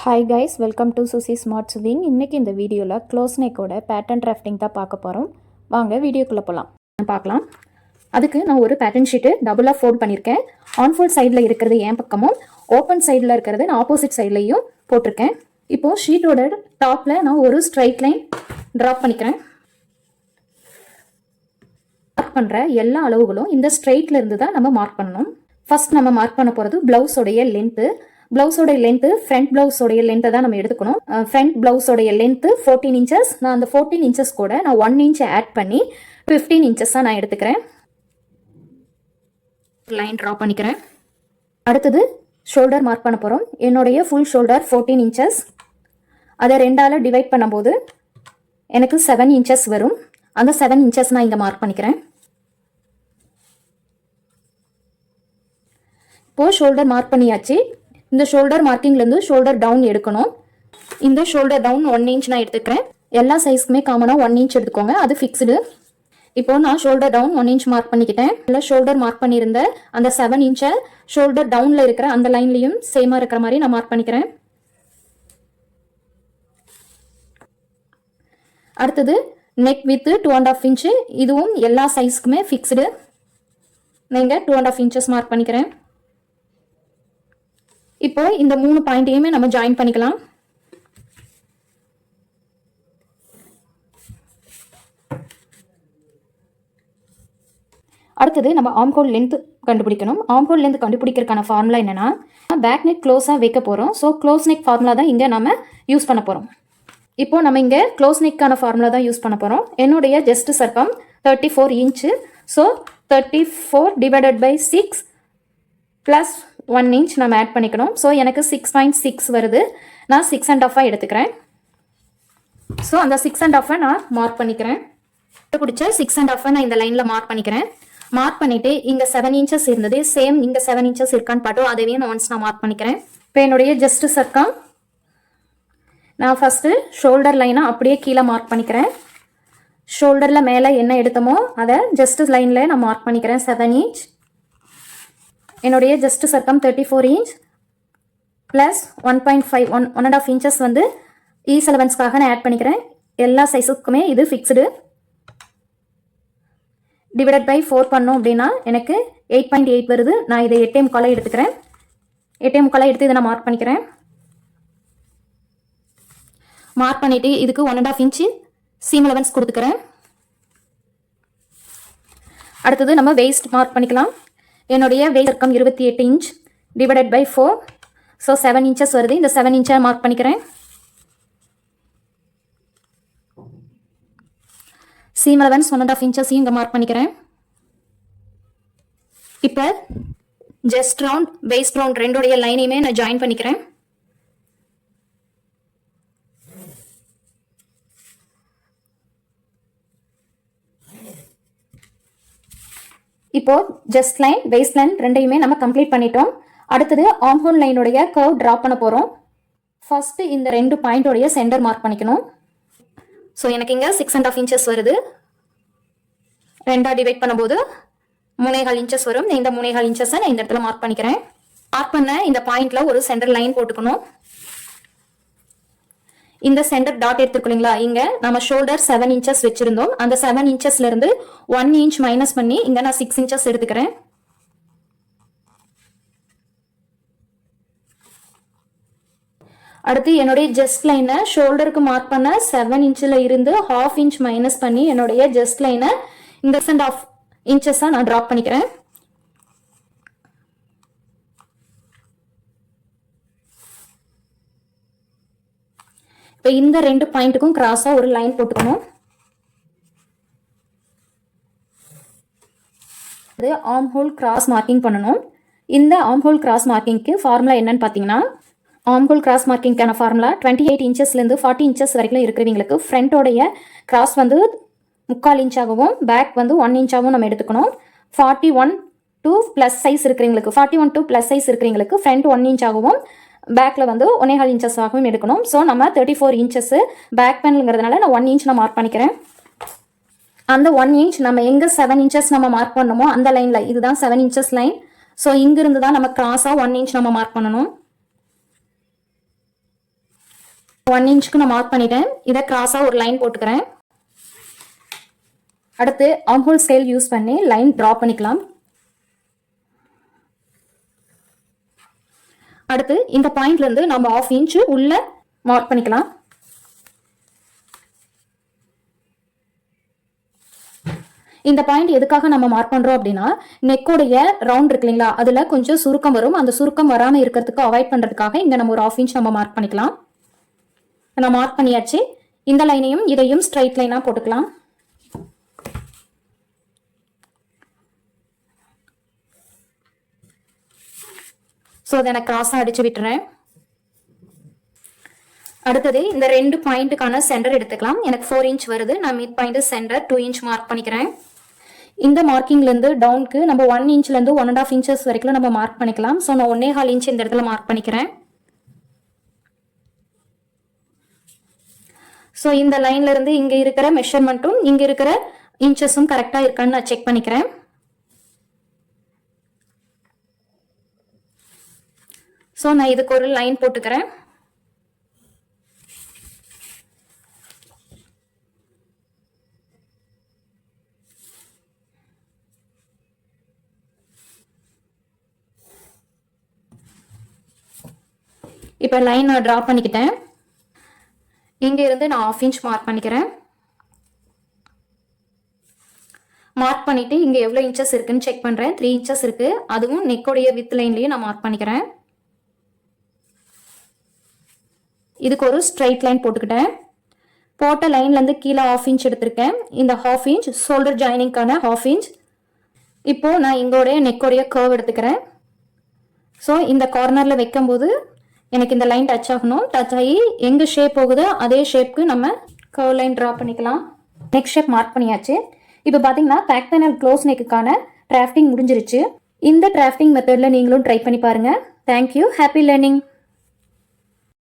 Hi guys, welcome to Suchi smart sewing. இன்றைக்கி இந்த வீடியோவில் க்ளோஸ் நெக்கோட பேட்டர்ன் டிராஃப்டிங் தான் பார்க்க போகிறோம். வாங்க வீடியோக்குள்ளே போகலாம். பார்க்கலாம். அதுக்கு நான் ஒரு பேட்டர்ன் ஷீட்டு டபுளாக ஃபோல்ட் பண்ணியிருக்கேன். ஆன்ஃபோல்ட் சைடில் இருக்கிறது என் பக்கமும், ஓப்பன் சைடில் இருக்கிறது நான் ஆப்போசிட் சைட்லையும் போட்டிருக்கேன். இப்போது ஷீட்டோட டாப்பில் நான் ஒரு ஸ்ட்ரைட் லைன் ட்ராப் பண்ணிக்கிறேன். மார்க் பண்ணுற எல்லா அளவுகளும் இந்த ஸ்ட்ரெயிட்ல இருந்து தான் நம்ம மார்க் பண்ணணும். ஃபர்ஸ்ட் நம்ம மார்க் பண்ண போகிறது ப்ளவுஸோடைய லென்த்து. ப்ளவுஸோடைய லென்த்து ஃப்ரண்ட் ப்ளவுஸோடைய லென்த்தை தான் நம்ம எடுத்துக்கணும். ஃப்ரண்ட் ப்ளவுஸோடைய லென்த்து 14 இன்ச்சஸ். நான் அந்த 14 இன்ச்சஸ் கூட நான் 1 இன்ச் ஆட் பண்ணி 15 இன்ச்சஸ் தான் நான் எடுத்துக்கிறேன். லைன் ட்ரா பண்ணிக்கிறேன். அடுத்தது ஷோல்டர் மார்க் பண்ண போகிறோம். என்னுடைய ஃபுல் ஷோல்டர் 14 இன்ச்சஸ். அதை 2ஆல் டிவைட் பண்ணும்போது எனக்கு 7 இன்ச்சஸ் வரும். அந்த 7 இன்ச்சஸ் நான் இங்கே மார்க் பண்ணிக்கிறேன். இப்போது ஷோல்டர் மார்க் பண்ணியாச்சு. இந்த ஷோல்டர் மார்க்கிங்லேருந்து ஷோல்டர் டவுன் எடுக்கணும். இந்த ஷோல்டர் டவுன் 1 இன்ச் நான் எடுத்துக்கிறேன். எல்லா சைஸ்க்குமே காமனாக 1 இன்ச் எடுத்துக்கோங்க, அது ஃபிக்ஸ்டு. இப்போ நான் ஷோல்டர் டவுன் 1 இன்ச் மார்க் பண்ணிக்கிட்டேன். இல்லை ஷோல்டர் மார்க் பண்ணியிருந்த அந்த 7 இன்ச்சை ஷோல்டர் டவுனில் இருக்கிற அந்த லைன்லையும் சேமாக இருக்கிற மாதிரி நான் மார்க் பண்ணிக்கிறேன். அடுத்தது நெக் வித்து 2.5 இன்ச்சு. இதுவும் எல்லா சைஸ்க்குமே ஃபிக்ஸ்டு. நீங்கள் 2.5 இன்ச்சஸ் மார்க் பண்ணிக்கிறேன். இப்போ இந்த 3 பாயிண்ட்டையுமே நம்ம ஜாயின் பண்ணிக்கலாம். அடுத்தது நம்ம ஆம்ஹோல் லென்த் கண்டுபிடிக்கணும். ஆம்ஹோல் லென்த் கண்டுபிடிக்கிறதுக்கான ஃபார்முலா என்னன்னா, பேக் நெக் க்ளோஸாக வைக்க போகிறோம். ஸோ க்ளோஸ் நெக் ஃபார்முலா தான் இங்கே நம்ம யூஸ் பண்ண போகிறோம். இப்போ நம்ம இங்கே க்ளோஸ் நெக்கான ஃபார்முலா தான் யூஸ் பண்ண போகிறோம். என்னுடைய just circum 34 inch. So 34 divided by 6 plus 1 inch நம்ம ஆட் பண்ணிக்கணும். ஸோ எனக்கு 6.6 வருது. நான் 6.5 எடுத்துக்கிறேன். ஸோ அந்த 6.5 நான் மார்க் பண்ணிக்கிறேன். பிடிச்ச 6.5 நான் இந்த லைனில் மார்க் பண்ணிக்கிறேன். மார்க் பண்ணிவிட்டு இங்கே 7 இன்ச்சஸ் இருந்தது. சேம் இங்கே 7 இன்ச்சஸ் இருக்கான்னு பார்த்தோம். அதையே நான் ஒன்ஸ் நான் மார்க் பண்ணிக்கிறேன். இப்போ என்னுடைய ஜஸ்ட் சர்க்கம் நான் ஃபஸ்ட்டு ஷோல்டர் லைனை அப்படியே கீழே மார்க் பண்ணிக்கிறேன். ஷோல்டரில் மேலே என்ன எடுத்தோமோ அதை ஜஸ்ட் லைனில் நான் மார்க் பண்ணிக்கிறேன். 7 இன்ச். என்னுடைய just circum 34 inch plus 1.5 1.5 inches வந்து ஈஸ் அலவன்ஸ்க்காக நான் ஆட் பண்ணிக்கிறேன். எல்லா சைஸுக்குமே இது ஃபிக்ஸ்டு. டிவைடட் பை 4 பண்ணோம் அப்படின்னா எனக்கு 8.8 வருது. நான் இதை 8.25 எடுத்துக்கிறேன். 8.25 எடுத்து இதை நான் மார்க் பண்ணிக்கிறேன். மார்க் பண்ணிவிட்டு இதுக்கு 1.5 இன்ச்சு சீம் அலவன்ஸ் கொடுத்துக்கிறேன். அடுத்தது நம்ம வெயிஸ்ட் மார்க் பண்ணிக்கலாம். என்னுடைய weight circum 28 inch divided by 4. So 7 inches வருது. இந்த 7 இன்ச்சை மார்க் பண்ணிக்கிறேன். சீம் அலவன்ஸ் 1.5 இன்ச்சஸையும் இங்கே மார்க் பண்ணிக்கிறேன். இப்போ ஜஸ்ட் ரவுண்ட் வெயிஸ்ட் ரவுண்ட் ரெண்டோடைய லைனையுமே நான் ஜாயின் பண்ணிக்கிறேன். இப்போ ஜஸ்ட் லைன் வெயிஸ்ட் லைன் ரெண்டையுமே நம்ம கம்ப்ளீட் பண்ணிட்டோம். அடுத்தது ஆம்ஹோல் லைனுடைய கர்வ் ட்ரா பண்ண போகிறோம். ஃபர்ஸ்ட் இந்த 2 பாயிண்டோடைய சென்டர் மார்க் பண்ணிக்கணும். ஸோ எனக்கு இங்கே 6.5 இன்ச்சஸ் வருது. 2ஆக டிவைட் பண்ணும்போது 3.5 இன்ச்சஸ் வரும். இந்த 3.5 இன்ச்சஸை நான் இந்த இடத்துல மார்க் பண்ணிக்கிறேன். மார்க் பண்ண இந்த பாயிண்ட்ல ஒரு சென்டர் லைன் போட்டுக்கணும். இந்த சென்டர் டாட் எடுத்துக்கொள்ளீங்களா, இங்க நம்ம ஷோல்டர் 7 இன்ச்சஸ் வச்சிருந்தோம். அந்த 7 இன்ச்சஸ்ல இருந்து 1 இன்ச் மைனஸ் பண்ணி இங்க நான் 6 இன்ச்சஸ் எடுத்துக்கிறேன். அடுத்து என்னுடைய ஜஸ்ட் லைனை ஷோல்டருக்கு மார்க் பண்ண 7 இன்ச்சில் இருந்து 1/2 இன்ச் மைனஸ் பண்ணி என்னுடைய ஜஸ்ட் லைனை இந்த 6.5 இன்ச்சஸா நான் டிராப் பண்ணிக்கிறேன். இப்போ இந்த 2 பாயிண்ட்டுக்கும் கிராஸாக ஒரு லைன் போட்டுக்கணும். அது ஆம்ஹோல் கிராஸ் மார்க்கிங் பண்ணணும். இந்த ஆம்ஹோல் கிராஸ் மார்க்கிங்க்கு ஃபார்முலா என்னன்னு பார்த்தீங்கன்னா, ஆம்ஹோல் கிராஸ் மார்க்கிங்கான ஃபார்முலா 28 இன்ச்சஸ்லேருந்து 40 இன்ச்சஸ் வரைக்கும் இருக்கிறவங்களுக்கு ஃப்ரண்ட்டோடைய கிராஸ் வந்து 3/4 இன்ச்சாகவும் பேக் வந்து 1 இன்ச்சாகவும் நம்ம எடுத்துக்கணும். 41 to ப்ளஸ் சைஸ் இருக்கிறவங்களுக்கு 41 to ப்ளஸ் சைஸ் இருக்கிறவங்களுக்கு ஃப்ரண்ட் 1 இன்ச்சாகவும் பேக்கில் வந்து 1.5 இன்ச்சஸ் ஆகவும் எடுக்கணும். ஸோ நம்ம 34 இன்ச்சஸ் பேக் பேனலுங்கிறதுனால நான் 1 இன்ச் நான் மார்க் பண்ணிக்கிறேன். அந்த 1 இன்ச் நம்ம எங்கே 7 இன்ச்சஸ் நம்ம மார்க் பண்ணணுமோ அந்த லைனில், இதுதான் 7 இன்ச்சஸ் லைன். ஸோ இங்கிருந்து தான் நம்ம கிராஸாக 1 இன்ச் நம்ம மார்க் பண்ணணும். 1 இன்ச்சுக்கு நான் மார்க் பண்ணிட்டேன். இதை கிராஸாக ஒரு லைன் போட்டுக்கிறேன். அடுத்து ஆர்ம்ஹோல் ஸ்கேல் யூஸ் பண்ணி லைன் ட்ரா பண்ணிக்கலாம். அடுத்து இந்த பாயிண்ட்ல இருந்து நம்ம 1/2 இன்ச் உள்ள மார்க் பண்ணிக்கலாம். இந்த பாயிண்ட் எதுக்காக நம்ம மார்க் பண்றோம் அப்படின்னா, நெக்கோடைய ரவுண்ட் இருக்கு இல்லைங்களா, அதுல கொஞ்சம் சுருக்கம் வரும். அந்த சுருக்கம் வராம இருக்கிறதுக்கு அவாய்ட் பண்றதுக்காக இங்க நம்ம ஒரு 1/2 இன்ச் நம்ம மார்க் பண்ணிக்கலாம். நான் மார்க் பண்ணியாச்சு. இந்த லைனையும் இதையும் ஸ்ட்ரைட் லைனா போட்டுக்கலாம். ஸோ அதை நான் கிராஸாக அடிச்சு விட்டுறேன். அடுத்தது இந்த 2 பாயிண்ட்டுக்கான சென்டர் எடுத்துக்கலாம். எனக்கு 4 இன்ச் வருது. நான் mid point centre 2 inch mark பண்ணிக்கிறேன். இந்த மார்க்கிங்லேருந்து டவுனுக்கு நம்ம 1 இன்ச்லேருந்து 1.5 இன்ச்சஸ் வரைக்கும் நம்ம மார்க் பண்ணிக்கலாம். ஸோ நான் 1.25 இன்ச் இந்த இடத்துல மார்க் பண்ணிக்கிறேன். ஸோ இந்த லைன்ல இருந்து இங்கே இருக்கிற மெஷர்மெண்ட்டும் இங்கே இருக்கிற இன்ச்சஸும் கரெக்டாக இருக்கான்னு நான் செக் பண்ணிக்கிறேன். ஸோ நான் இதுக்கு ஒரு லைன் போட்டுக்கிறேன். இப்போ லைன் நான் ட்ரா பண்ணிக்கிட்டேன். இங்கே இருந்து நான் 1/2 இன்ச் மார்க் பண்ணிக்கிறேன். மார்க் பண்ணிட்டு இங்கே எவ்வளோ இன்ச்சஸ் இருக்குன்னு செக் பண்ணுறேன். 3 இன்ச்சஸ் இருக்கு. அதுவும் நெக்கோடைய வித் லைன்லேயே நான் மார்க் பண்ணிக்கிறேன். இதுக்கு ஒரு ஸ்ட்ரைட் லைன் போட்டுக்கிட்டேன். போட்ட லைன்லேருந்து கீழே 1/2 இன்ச் எடுத்திருக்கேன். இந்த 1/2 இன்ச் ஷோல்டர் ஜாயினிங்கான 1/2 இன்ச். இப்போது நான் இங்கோடைய நெக்கோடைய கர்வ் எடுத்துக்கிறேன். ஸோ இந்த கார்னரில் வைக்கும்போது எனக்கு இந்த லைன் டச் ஆகணும். டச் ஆகி எங்கே ஷேப் போகுதோ அதே ஷேப்க்கு நம்ம கர்வ் லைன் ட்ரா பண்ணிக்கலாம். நெக்ஸ்ட் ஷேப் மார்க் பண்ணியாச்சு. இப்போ பார்த்தீங்கன்னா பேக் பேனல் க்ளோஸ் நெக்குக்கான டிராஃப்டிங் முடிஞ்சிருச்சு. இந்த டிராஃப்டிங் மெத்தடில் நீங்களும் ட்ரை பண்ணி பாருங்கள். தேங்க்யூ. Happy learning.